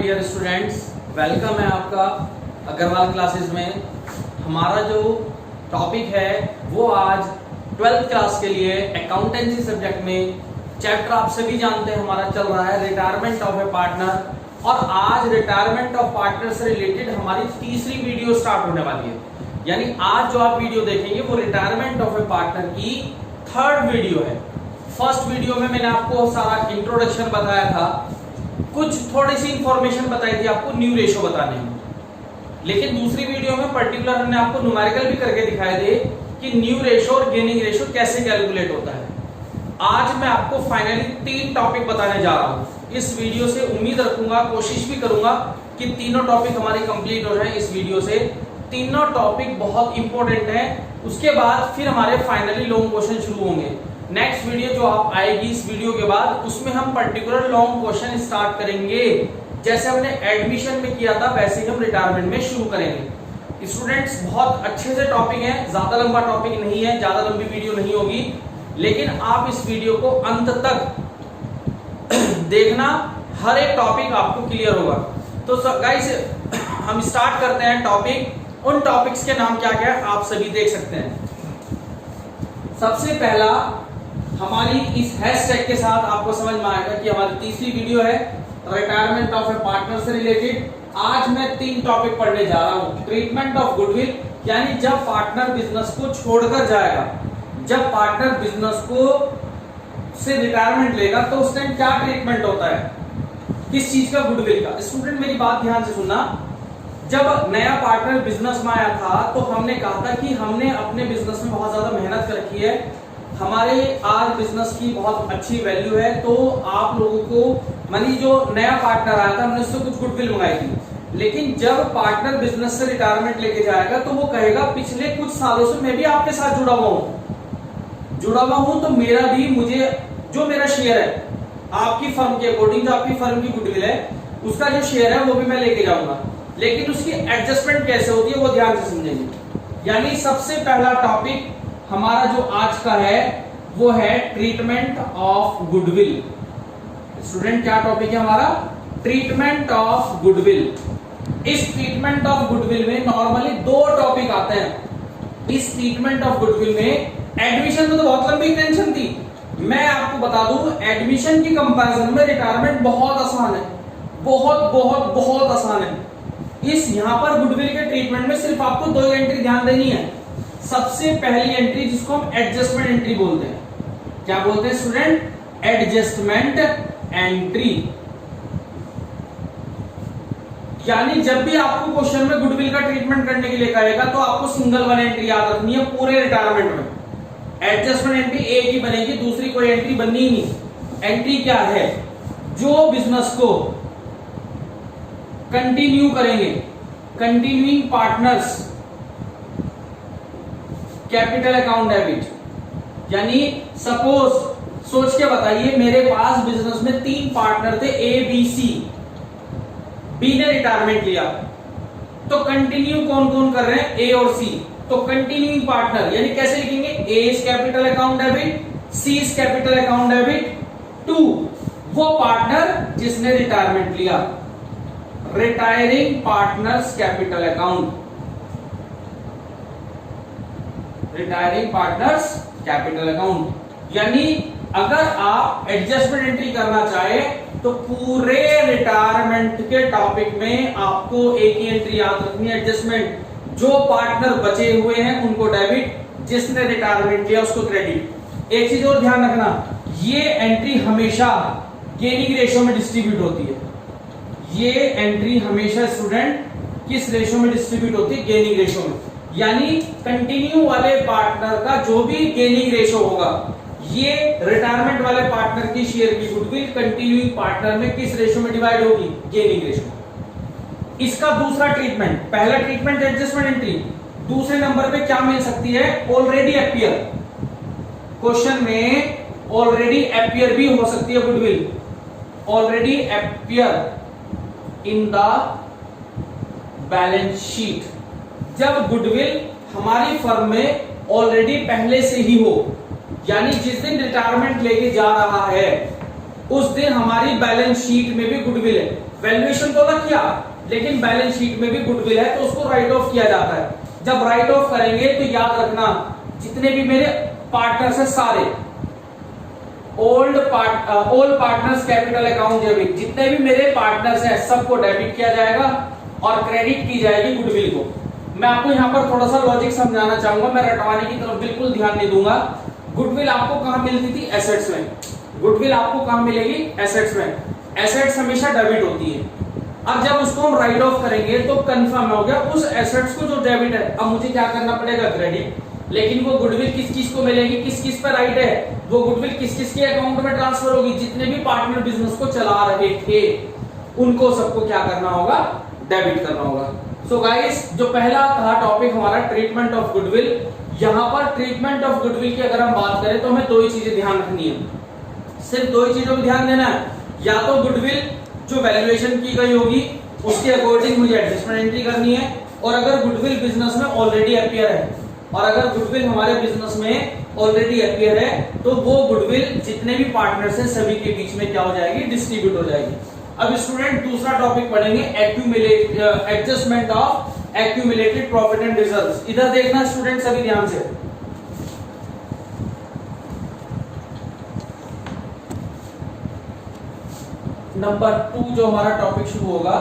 Dear students, welcome है आपका Agarwal classes में। हमारा जो टॉपिक है वो आज 12th क्लास के लिए अकाउंटेंसी सब्जेक्ट में चैप्टर आप सभी जानते हैं हमारा चल रहा है रिटायरमेंट ऑफ ए पार्टनर। और आज रिटायरमेंट ऑफ पार्टनर से रिलेटेड हमारी तीसरी वीडियो स्टार्ट होने वाली है। यानी आज जो आप वीडियो देखेंगे वो रिटायरमेंट ऑफ ए पार्टनर की थर्ड वीडियो है। फर्स्ट वीडियो में मैंने आपको सारा इंट्रोडक्शन बताया था, कुछ थोड़ी सी इंफॉर्मेशन बताई थी आपको न्यू रेशो बताने में। लेकिन दूसरी वीडियो में पर्टिकुलर हमने आपको न्यूमेरिकल भी करके दिखाए थे कि न्यू रेशो और गेनिंग रेशो कैसे कैलकुलेट होता है। आज मैं आपको फाइनली 3 टॉपिक बताने जा रहा हूं। इस वीडियो से उम्मीद रखूंगा, कोशिश भी करूंगा कि तीनों टॉपिक हमारे कंप्लीट हो जाए इस वीडियो से। तीनों टॉपिक बहुत इंपॉर्टेंट है। उसके बाद फिर हमारे फाइनली लॉन्ग क्वेश्चन शुरू होंगे। नेक्स्ट वीडियो जो आप आएगी इस वीडियो के बाद, उसमें हम पर्टिकुलर लॉन्ग क्वेश्चन स्टार्ट करेंगे। जैसे हमने एडमिशन में किया था वैसे ही हम रिटायरमेंट में शुरू करेंगे। स्टूडेंट्स, बहुत अच्छे से टॉपिक है, ज्यादा लंबा टॉपिक नहीं है, ज्यादा लंबी वीडियो नहीं होगी, लेकिन आप इस वीडियो को अंत तक देखना, हर एक टॉपिक आपको क्लियर होगा। तो गाइस हम स्टार्ट करते हैं टॉपिक। उन टॉपिक्स के नाम क्या क्या है आप सभी देख सकते हैं। सबसे पहला हमारी इस हैशटैग के साथ आपको समझ में आएगा कि हमारी तीसरी वीडियो है रिटायरमेंट ऑफ ए पार्टनर से रिलेटेड। आज मैं 3 टॉपिक पढ़ने जा रहा हूं। ट्रीटमेंट ऑफ गुडविल, यानी जब पार्टनर बिजनेस को छोड़कर जाएगा, जब पार्टनर बिजनेस को से रिटायरमेंट लेगा तो उस टाइम क्या ट्रीटमेंट होता है, किस चीज का, गुडविल का। स्टूडेंट मेरी बात ध्यान से सुनना। जब नया पार्टनर बिजनेस में आया था तो हमने कहा था कि हमने अपने बिजनेस में बहुत ज्यादा मेहनत कर रखी है, हमारे आज बिजनेस की बहुत अच्छी वैल्यू है, तो आप लोगों को मानी जो नया पार्टनर आया था हमने उससे कुछ गुडविल मंगाई थी। लेकिन जब पार्टनर बिजनेस से रिटायरमेंट लेके जाएगा तो वो कहेगा पिछले कुछ सालों से मैं भी आपके साथ जुड़ा हुआ हूं, तो मेरा भी, मुझे जो मेरा शेयर है आपकी फर्म के अकॉर्डिंग, जो आपकी फर्म की गुडविल है उसका जो शेयर है वो भी मैं लेके जाऊंगा। लेकिन उसकी एडजस्टमेंट कैसे होती है वो ध्यान से समझेंगे। यानी सबसे पहला टॉपिक हमारा जो आज का है वो है ट्रीटमेंट ऑफ गुडविल। स्टूडेंट क्या टॉपिक है हमारा? Treatment of goodwill. इस ट्रीटमेंट ऑफ गुडविल में नॉर्मली 2 टॉपिक आते हैं। इस ट्रीटमेंट ऑफ गुडविल में एडमिशन में तो बहुत लंबी टेंशन थी। मैं आपको बता दूं, एडमिशन की कंपैरिजन में रिटायरमेंट बहुत आसान है, बहुत बहुत बहुत आसान है। इस यहां पर गुडविल के ट्रीटमेंट में सिर्फ आपको 2 एंट्री ध्यान देनी है। सबसे पहली एंट्री जिसको हम एडजस्टमेंट एंट्री बोलते हैं, क्या बोलते हैं स्टूडेंट? Adjustment entry. यानी जब भी आपको क्वेश्चन में गुडविल का ट्रीटमेंट करने के लिए कहेगा तो आपको सिंगल 1 एंट्री याद रखनी है पूरे रिटायरमेंट में। एडजस्टमेंट एंट्री एक ही बनेगी, दूसरी कोई एंट्री बननी ही नहीं। एंट्री क्या है? जो बिजनेस को कंटिन्यू करेंगे, continuing partners, capital account debit. यानी सपोज सोच के बताइए, मेरे पास बिजनेस में 3 पार्टनर थे, ए बी सी। बी ने रिटायरमेंट लिया तो कंटिन्यू कौन कौन कर रहे हैं? ए और सी। तो कंटिन्यूइंग पार्टनर यानी कैसे लिखेंगे? A is capital account debit, C is capital account debit to वो पार्टनर जिसने रिटायरमेंट लिया, retiring partner's capital account, retiring partner's capital account. यानी अगर आप एडजस्टमेंट एंट्री करना चाहे तो पूरे रिटायरमेंट के टॉपिक में आपको एक ही एंट्री याद रखनी है, एडजस्टमेंट। जो पार्टनर बचे हुए हैं उनको डेबिट, जिसने रिटायरमेंट लिया उसको क्रेडिट। एक चीज और ध्यान रखना, ये एंट्री हमेशा गेनिंग रेशो में डिस्ट्रीब्यूट होती है। ये एंट्री हमेशा स्टूडेंट किस रेशो में डिस्ट्रीब्यूट होती है? गेनिंग रेशो में। यानी कंटिन्यू वाले पार्टनर का जो भी गेनिंग रेशो होगा, ये रिटायरमेंट वाले पार्टनर की शेयर की गुडविल कंटिन्यूइंग पार्टनर में किस रेशो में डिवाइड होगी? Gaining ratio. इसका दूसरा ट्रीटमेंट, पहला ट्रीटमेंट एडजस्टमेंट एंट्री, दूसरे नंबर पे क्या मिल सकती है? Already appear. क्वेश्चन में ऑलरेडी अपीयर भी हो सकती है goodwill, already appear in the balance sheet. जब गुडविल हमारी फर्म में ऑलरेडी पहले से ही हो, यानी जिस दिन रिटायरमेंट लेके जा रहा है उस दिन हमारी बैलेंस शीट में भी गुडविल है। वैल्यूएशन तो अलग किया, लेकिन बैलेंस शीट में भी गुडविल है तो उसको राइट ऑफ किया जाता है। जब राइट ऑफ करेंगे तो याद रखना जितने भी मेरे पार्टनर्स हैं सारे old partners capital account debit, जितने भी मेरे पार्टनर्स हैं सबको डेबिट किया जाएगा और क्रेडिट की जाएगी गुडविल को। मैं आपको यहाँ पर थोड़ा सा लॉजिक समझाना चाहूंगा, मैं रटवाने की तरफ बिल्कुल ध्यान नहीं दूंगा। गुडविल आपको कहां मिलती थी? एसेट्स में। गुडविल आपको कहां मिलेगी? एसेट्स में। एसेट्स हमेशा डेबिट होती है। अब जब उसको हम राइट ऑफ करेंगे तो कंफर्म हो गया उस एसेट्स को जो डेबिट है, अब मुझे क्या करना पड़ेगा? क्रेडिट। लेकिन वो गुडविल किस किस को मिलेगी? किस किस पे राइट है? वो गुडविल किस किस के अकाउंट में ट्रांसफर होगी? जितने भी पार्टनर बिजनेस को चला रहे थे उनको सबको क्या करना होगा? डेबिट करना होगा। सो गाइस, जो पहला था टॉपिक हमारा ट्रीटमेंट ऑफ गुडविल, यहां पर ट्रीटमेंट ऑफ गुडविल की अगर हम बात करें तो हमें दो ही चीजें ध्यान रखनी है, सिर्फ दो ही चीजों पर ध्यान देना है। या तो गुडविल जो वैल्यूएशन की गई होगी उसके अकॉर्डिंग मुझे एडजस्टमेंट एंट्री करनी है, और अगर गुडविल बिजनेस में ऑलरेडी अपीयर है, और अगर गुडविल हमारे बिजनेस में ऑलरेडी अपीयर है तो वो गुडविल जितने भी पार्टनर्स हैं सभी के बीच में क्या हो जाएगी? डिस्ट्रीब्यूट हो जाएगी। अब स्टूडेंट दूसरा टॉपिक पढ़ेंगे adjustment of accumulated profit and reserves. इधर देखना स्टूडेंट सभी ध्यान से। नंबर 2 जो हमारा टॉपिक शुरू होगा,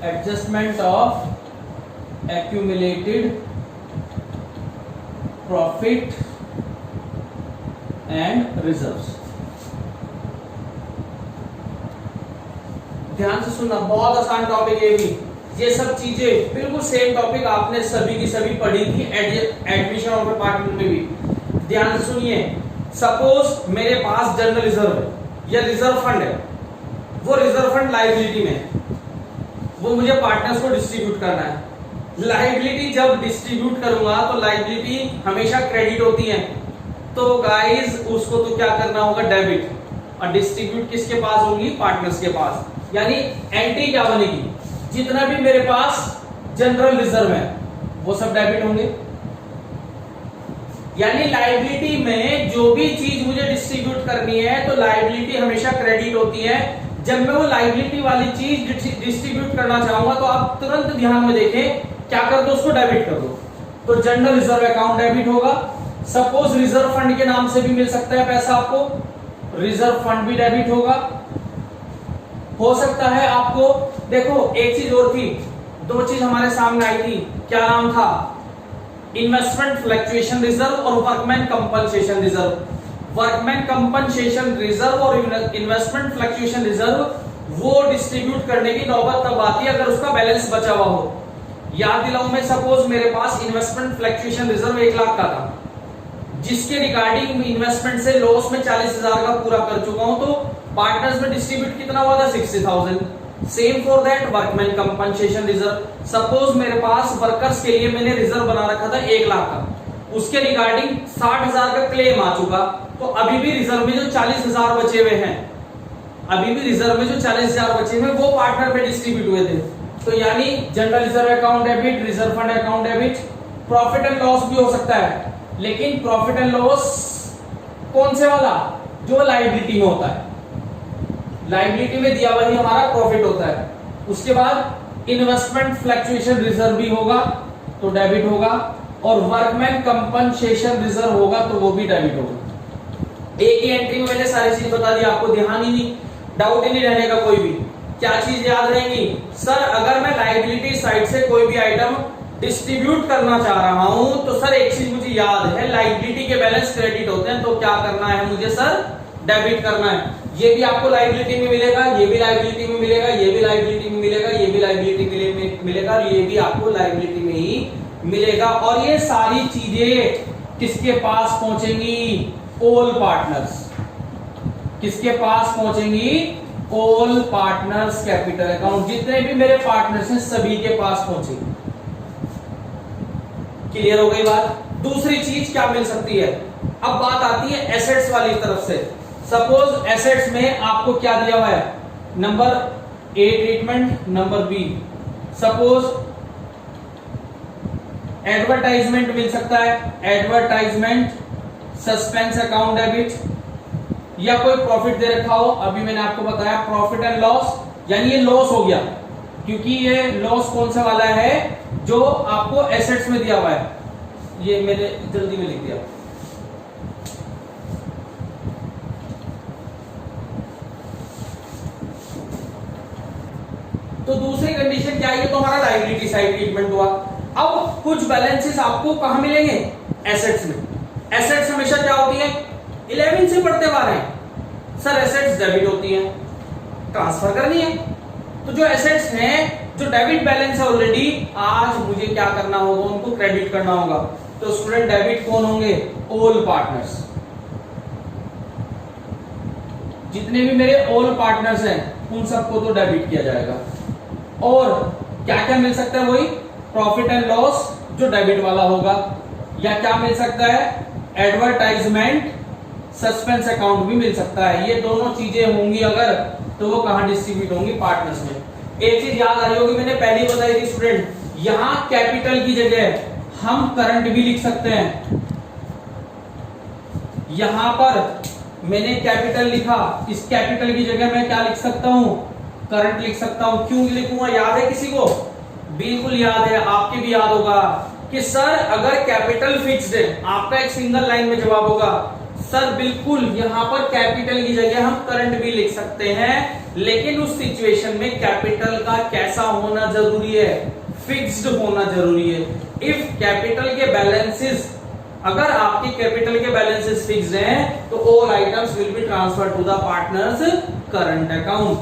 adjustment of accumulated profit and reserves. ध्यान से सुनना, बहुत आसान टॉपिक है भी। ये सब चीजें बिल्कुल सेम टॉपिक आपने सभी की सभी पढ़ी थी एडमिशन ऑफ डिपार्टमेंट में भी। ध्यान से सुनिए, सपोज मेरे पास जनरल रिजर्व है या रिजर्व फंड है, वो रिजर्व फंड लायबिलिटी में है, वो मुझे पार्टनर्स को डिस्ट्रीब्यूट करना है। लायबिलिटी जब डिस्ट्रीब्यूट करूंगा तो लायबिलिटी हमेशा क्रेडिट होती है, तो गाइस उसको तो क्या करना होगा? डेबिट। और डिस्ट्रीब्यूट किसके पास होगी? पार्टनर्स के पास। यानी एंट्री क्या बनेगी? जितना भी मेरे पास जनरल रिजर्व है वो सब डेबिट होंगे। यानी लायबिलिटी में जो भी चीज मुझे डिस्ट्रीब्यूट करनी है तो लायबिलिटी हमेशा क्रेडिट होती है। जब मैं वो लायबिलिटी वाली चीज डिस्ट्रीब्यूट करना चाहूंगा तो आप तुरंत ध्यान में देखें, क्या कर दो? उसको डेबिट कर दो। तो जनरल रिजर्व अकाउंट डेबिट होगा। सपोज रिजर्व फंड के नाम से भी मिल सकता है पैसा आपको, रिजर्व फंड भी डेबिट होगा। हो सकता है आपको, देखो एक चीज और थी, दो चीज हमारे सामने आई थी, क्या नाम था? इन्वेस्टमेंट फ्लक्चुएशन रिजर्व और workman compensation reserve. Workman compensation reserve और इन्वेस्टमेंट फ्लक्चुएशन रिजर्व वो डिस्ट्रीब्यूट करने की नौबत तब आती है अगर उसका बैलेंस बचा हुआ हो। याद दिलाऊं मैं, सपोज मेरे पास इन्वेस्टमेंट फ्लक्चुएशन रिजर्व 1 लाख का था, जिसके रिगार्डिंग इन्वेस्टमेंट से लॉस में 40,000 का पूरा कर चुका हूं, तो पार्टनर्स में डिस्ट्रीब्यूट कितना हुआ था? 60,000। Same for that workman compensation reserve. Suppose मेरे पास वर्कर्स के लिए मैंने रिजर्व बना रखा था 1 लाख का, उसके रिगार्डिंग 60,000 का क्लेम आ चुका, तो अभी भी रिजर्व में जो 40,000 बचे हुए हैं, अभी भी रिजर्व में जो 40,000 बचे हुए वो पार्टनर में डिस्ट्रीब्यूट हुए थे। तो यानी general reserve account debit, reserve fund account debit. Profit and loss भी हो सकता है, लेकिन प्रॉफिट एंड लॉस कौन से वाला? जो लायबिलिटी में होता है। लायबिलिटी में दिया हुआ ही हमारा प्रॉफिट होता है। उसके बाद इन्वेस्टमेंट फ्लक्चुएशन रिजर्व भी होगा तो डेबिट होगा, और वर्कमैन कंपनसेशन रिजर्व होगा तो वो भी डेबिट होगा। एक ही एंट्री में मैंने सारी चीज बता दी, आपको ध्यान ही नहीं, डाउट ही नहीं रहने का कोई भी। क्या चीज याद रहेंगी? सर अगर मैं लायबिलिटी साइड से कोई भी आइटम डिस्ट्रीब्यूट करना चाह रहा हूं तो सर एक चीज मुझे याद है, लायबिलिटी के बैलेंस क्रेडिट होते हैं, तो क्या करना है मुझे? सर डेबिट करना है। ये भी आपको लायबिलिटी में मिलेगा, ये भी लायबिलिटी में मिलेगा, ये भी लायबिलिटी में मिलेगा, ये भी लायबिलिटी में मिलेगा, और ये भी आपको लायबिलिटी में ही मिलेगा। और ये सारी चीजें किसके पास पहुंचेंगी? All partners. किसके पास पहुंचेंगी? All partners capital account. जितने भी मेरे पार्टनर्स हैं सभी के पास पहुंचेगी। क्लियर हो गई बात? दूसरी चीज क्या मिल सकती है? अब बात आती है एसेट्स वाली तरफ से। सपोज एसेट्स में आपको क्या दिया हुआ है? Number A treatment, number B. Suppose advertisement मिल सकता है, एडवर्टाइजमेंट सस्पेंस अकाउंट डेबिट, या कोई प्रॉफिट दे रखा हो, अभी मैंने आपको बताया प्रॉफिट एंड लॉस, यानी ये लॉस हो गया, क्योंकि ये लॉस कौन सा वाला है, जो आपको एसेट्स में दिया हुआ है। ये मैंने जल्दी में लिख दिया। तो दूसरी कंडीशन क्या है, तो हमारा लायबिलिटी साइड ट्रीटमेंट हुआ। अब कुछ बैलेंसेस आपको कहां मिलेंगे, एसेट्स में। एसेट्स हमेशा क्या होती है, 11 से पढ़ते आ रहे हैं सर, एसेट्स डेबिट होती है, ट्रांसफर करनी है। तो जो एसेट्स हैं, जो डेबिट बैलेंस है ऑलरेडी, आज मुझे क्या करना होगा, उनको क्रेडिट करना होगा। तो स्टूडेंट डेबिट कौन होंगे, ऑल पार्टनर्स। जितने भी मेरे ऑल पार्टनर्स हैं उन सबको तो डेबिट किया जाएगा। और क्या क्या मिल सकता है, वही प्रॉफिट एंड लॉस जो डेबिट वाला होगा, या क्या मिल सकता है, एडवर्टाइजमेंट सस्पेंस अकाउंट भी मिल सकता है। ये दोनों चीजें होंगी अगर, तो वो कहां डिस्ट्रीब्यूट होंगी, पार्टनर्स में। एक चीज याद आ रही होगी, मैंने पहले ही बताई थी स्टूडेंट, यहां कैपिटल की जगह हम करंट भी लिख सकते हैं। यहां पर मैंने कैपिटल लिखा, इस कैपिटल की जगह मैं क्या लिख सकता हूं, करंट लिख सकता हूं। क्यों लिखूंगा, याद है किसी को, बिल्कुल याद है, आपके भी याद होगा कि सर अगर कैपिटल फिक्स्ड है, आपका एक सिंगल लाइन में जवाब होगा सर बिल्कुल, यहां पर कैपिटल की जगह हम करंट भी लिख सकते हैं, लेकिन उस सिचुएशन में कैपिटल का कैसा होना जरूरी है, फिक्स्ड होना जरूरी है। इफ कैपिटल के बैलेंसेस, अगर आपके कैपिटल के बैलेंसेस फिक्स्ड हैं, तो all items will be transfer to the partners current account.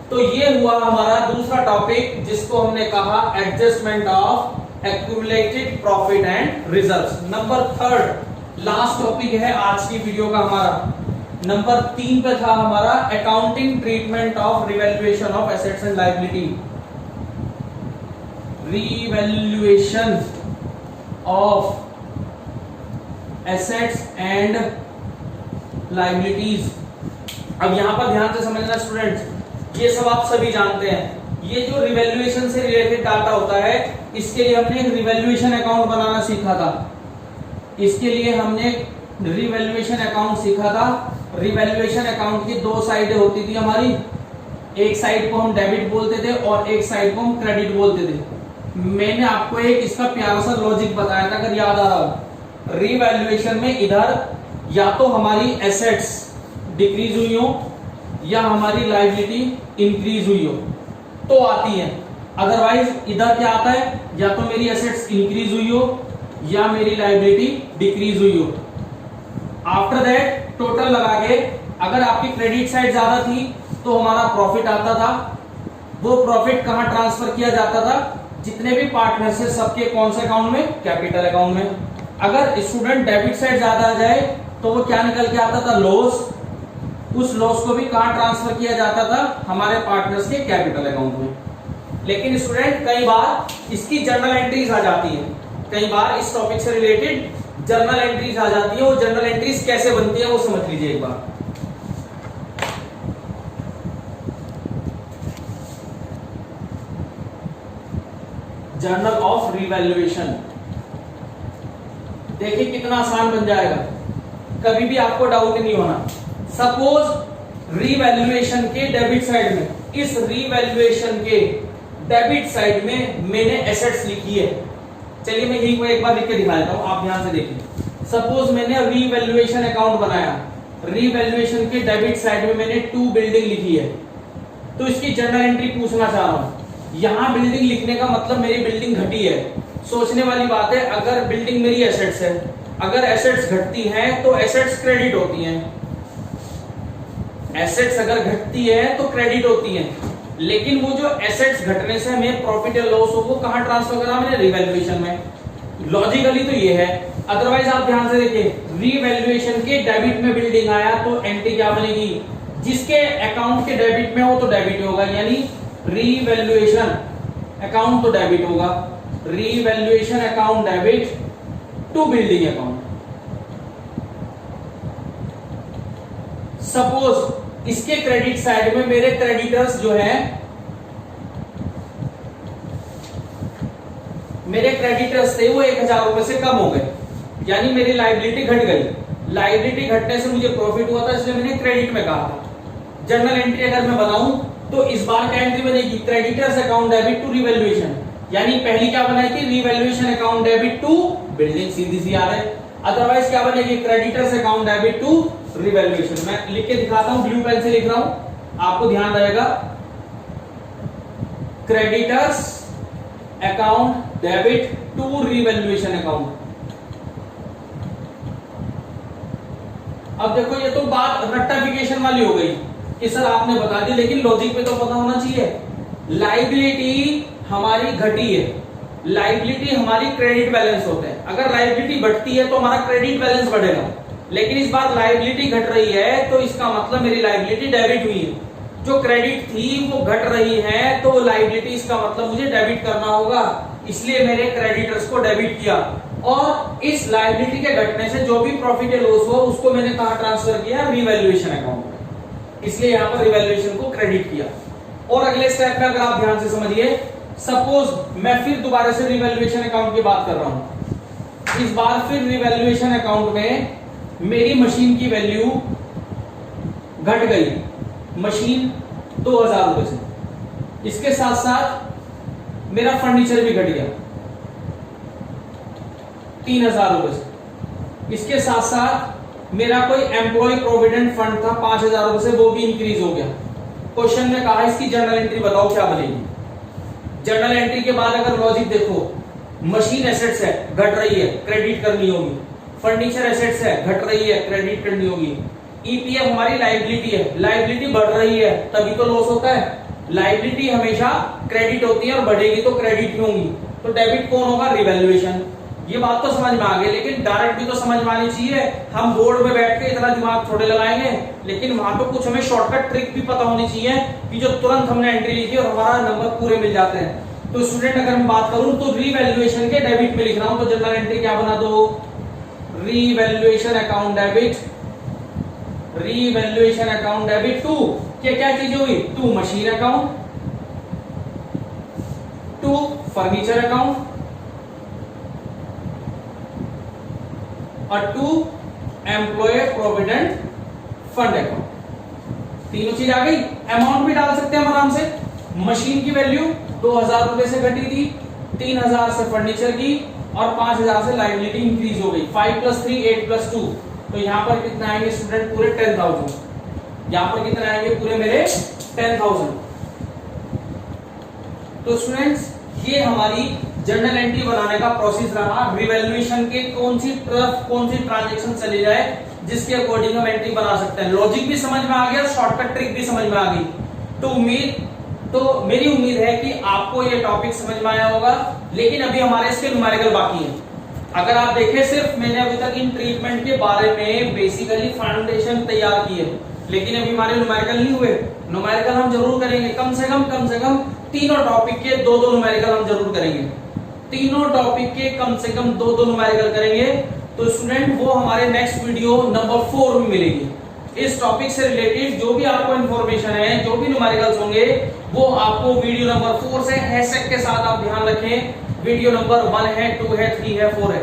तो ये हुआ हमारा दूसरा टॉपिक, जिसको हमने कहा adjustment of accumulated profit and reserves. Number 3 last topic है आज की वीडियो का हमारा। नंबर 3 पे था हमारा accounting treatment of revaluation of assets and liability. Revaluation of assets and liabilities. अब यहां पर ध्यान से समझना स्टूडेंट्स, ये सब आप सभी जानते हैं। ये जो रिवैल्यूएशन से रिलेटेड डाटा होता है, इसके लिए हमने एक रिवैल्यूएशन अकाउंट बनाना सीखा था। इसके लिए हमने रिवैल्यूएशन अकाउंट सीखा था। रिवैल्यूएशन अकाउंट की 2 साइडें होती थी हमारी, एक साइड को हम डेबिट बोलते थे और एक साइड को हम क्रेडिट बोलते थे। मैंने आपको एक इसका प्यारा सा लॉजिक बताया था, अगर याद आ रहा हो। रिवैल्यूएशन में इधर या तो हमारी एसेट्स डिक्रीज हुई हो या हमारी लायबिलिटी इंक्रीज हुई हो तो आती है, अदरवाइज इधर क्या आता है, या तो मेरी एसेट्स इंक्रीज हुई हो या मेरी लायबिलिटी डिक्रीज हुई हो। आफ्टर दैट टोटल लगा के, अगर आपकी क्रेडिट साइड ज्यादा थी तो हमारा प्रॉफिट आता था। वो प्रॉफिट कहां ट्रांसफर किया जाता था, जितने भी पार्टनर्स है सबके कौन से अकाउंट में, कैपिटल अकाउंट में। अगर स्टूडेंट डेबिट साइड ज्यादा आ जाए तो वो क्या निकल के आता था, लॉस। उस लॉस को भी कहां ट्रांसफर किया जाता था, हमारे पार्टनर्स के कैपिटल अकाउंट में। लेकिन स्टूडेंट कई बार इसकी जर्नल एंट्रीज आ जाती है, कई बार इस टॉपिक से रिलेटेड जर्नल एंट्रीज आ जाती है। वो जर्नल एंट्रीज कैसे बनती है वो समझ लीजिए एक बार। जर्नल ऑफ रिवैल्यूएशन, देखिए कितना आसान बन जाएगा, कभी भी आपको डाउट नहीं होना। सपोज रिवैल्यूएशन के डेबिट साइड में, इस रिवैल्यूएशन के डेबिट साइड में मैंने एसेट्स लिखी है। चलिए मैं यही को एक बार लिख के दिखा देता हूं, आप ध्यान से देखिए। सपोज मैंने रिवैल्यूएशन अकाउंट बनाया, रिवैल्यूएशन के डेबिट साइड में मैंने 2 बिल्डिंग लिखी है, तो इसकी जर्नल एंट्री पूछना चाह रहा हूं। यहां बिल्डिंग लिखने का मतलब मेरी बिल्डिंग घटी है। सोचने वाली बात है, अगर बिल्डिंग मेरी एसेट्स है, अगर एसेट्स घटती हैं तो एसेट्स क्रेडिट होती हैं, एसेट्स अगर घटती है तो क्रेडिट होती है। लेकिन वो जो एसेट्स घटने से हमें प्रॉफिट या लॉस हो, वो कहां ट्रांसफर करा मैंने, रिवैल्यूएशन में। लॉजिकली तो ये है, अदरवाइज आप ध्यान से देखिए, रिवैल्यूएशन के डेबिट में बिल्डिंग आया तो एंट्री क्या बनेगी, जिसके अकाउंट के डेबिट में हो तो डेबिट होगा, यानी रिवैल्यूएशन अकाउंट तो डेबिट होगा। Revaluation account debit to building account. Suppose इसके क्रेडिट साइड में मेरे क्रेडिटर्स जो है, मेरे क्रेडिटर्स थे वो 1000 रुपए से कम हो गए, यानी मेरी लायबिलिटी घट गई। लायबिलिटी घटने से मुझे प्रॉफिट हुआ था, इसलिए मैंने क्रेडिट में कहा था। जर्नल एंट्री अगर मैं बनाऊं तो इस बार क्या एंट्री बनेगी, creditors account debit to revaluation, यानी पहली क्या बनाएगी, revaluation account debit to building, सीधी सी याद है। अदरवाइज क्या बनेगी, creditors account debit to revaluation. मैं लिख के दिखाता हूं, ब्लू पेन से लिख रहा हूं, आपको ध्यान रहेगा। Creditors account debit to revaluation account. अब देखो ये तो बात रेक्टिफिकेशन वाली हो गई कि सर आपने बता दी, लेकिन लॉजिक पे तो पता होना चाहिए। लायबिलिटी हमारी घटी है, लायबिलिटी हमारी क्रेडिट बैलेंस होते हैं। अगर लायबिलिटी बढ़ती है तो हमारा क्रेडिट बैलेंस बढ़ेगा, लेकिन इस बार लायबिलिटी घट रही है तो इसका मतलब मेरी लायबिलिटी डेबिट हुई है। जो क्रेडिट थी वो घट रही है तो लायबिलिटी, इसका मतलब मुझे डेबिट करना होगा, इसलिए मेरे क्रेडिटर्स को डेबिट किया। और इस लायबिलिटी के घटने से जो भी प्रॉफिट या लॉस हुआ उसको मैंने कहां ट्रांसफर किया, रिवैल्यूएशन अकाउंट में, इसलिए यहां पर रिवैल्यूएशन को क्रेडिट किया। और अगले स्टेप में अगर आप ध्यान से समझिए, सपोज मैं फिर दोबारा से रिवैल्यूएशन अकाउंट की बात कर रहा हूं। इस बार फिर रिवैल्यूएशन अकाउंट में मेरी मशीन की वैल्यू घट गई, मशीन 2000 रुपए से, इसके साथ साथ मेरा फर्नीचर भी घट गया 3000 रुपए से, इसके साथ साथ मेरा कोई एम्प्लॉय प्रोविडेंट फंड था 5000 रुपए से, वो भी इंक्रीज हो गया। क्वेश्चन में कहा इसकी जर्नल एंट्री बताओ क्या बनेगी। जर्नल एंट्री के बाद अगर लॉजिक देखो, मशीन एसेट्स है घट रही है, क्रेडिट करनी होगी, फर्नीचर एसेट्स है घट रही है, क्रेडिट करनी होगी, ईपीएफ हमारी लायबिलिटी है, लायबिलिटी बढ़ रही है तभी तो लॉस होता है। लायबिलिटी हमेशा क्रेडिट होती है और बढ़ेगी तो क्रेडिट ही होगी, तो डेबिट कौन होगा, रिवैल्यूएशन। ये बात तो समझ में आ गई, लेकिन डायरेक्ट भी तो समझ में आनी चाहिए। हम बोर्ड में बैठ के इतना दिमाग थोड़े लगाएंगे, लेकिन वहां पे कुछ हमें शॉर्टकट ट्रिक भी पता होनी चाहिए कि जो तुरंत हमने एंट्री लिखी और हमारा नंबर पूरे मिल जाते हैं। तो स्टूडेंट अगर मैं बात करूं तो रिवैल्यूएशन के डेबिट में लिख रहा हूं, तो जनरल एंट्री क्या बना दो, revaluation account debit, revaluation account debit to क्या चीजें हुई, to machine account, to furniture account और to employ provident fund account. तीनों चीज आ गई। अमाउंट भी डाल सकते हैं हम आराम से। मशीन की वैल्यू 2000 रुपए से घटी थी, 3000 से फर्नीचर की और 5000 से लायबिलिटी इंक्रीज हो गई। 5 + 3 8 + 2, तो यहां पर कितना आएंगे स्टूडेंट, पूरे 10,000। यहां पर कितने आएंगे, पूरे मेरे 10,000। तो स्टूडेंट्स ये हमारी जर्नल एंट्री बनाने का प्रोसेस रहा। रिवैल्यूएशन के कौन सी ट्रांजैक्शन चली जाए जिसके अकॉर्डिंग हम एंट्री बना सकते हैं। लॉजिक भी समझ में आ गया, शॉर्टकट ट्रिक भी समझ में आ गई। तो मेरी उम्मीद है कि आपको ये टॉपिक समझ में आया होगा, लेकिन अभी हमारे इसके न्यूमेरिकल बाकी है। अगर आप देखें, सिर्फ मैंने अभी तक इन ट्रीटमेंट के बारे में बेसिकली फाउंडेशन तैयार की है, लेकिन अभी हमारे न्यूमेरिकल नहीं हुए। न्यूमेरिकल हम जरूर करेंगे, कम से कम तीनों टॉपिक के 2-2 न्यूमेरिकल हम जरूर करेंगे। तीनों टॉपिक के कम से कम 2-2 न्यूमेरिकल करेंगे। तो स्टूडेंट वो हमारे नेक्स्ट वीडियो नंबर 4 में मिलेगी। इस टॉपिक से रिलेटेड जो भी आपको इंफॉर्मेशन है, जो भी न्यूमेरिकल्स होंगे, वो आपको वीडियो नंबर 4 से हैशटैग के साथ आप ध्यान रखें। वीडियो नंबर 1 है, 2 है, 3 है, 4 है,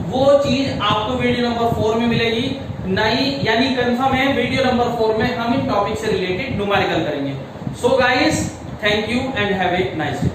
वो चीज आपको वीडियो नंबर 4 में मिलेगी। नहीं, यानी कंफर्म है वीडियो नंबर 4 में हम इन टॉपिक से रिलेटेड न्यूमेरिकल करेंगे। So guys, thank you and have a nice day.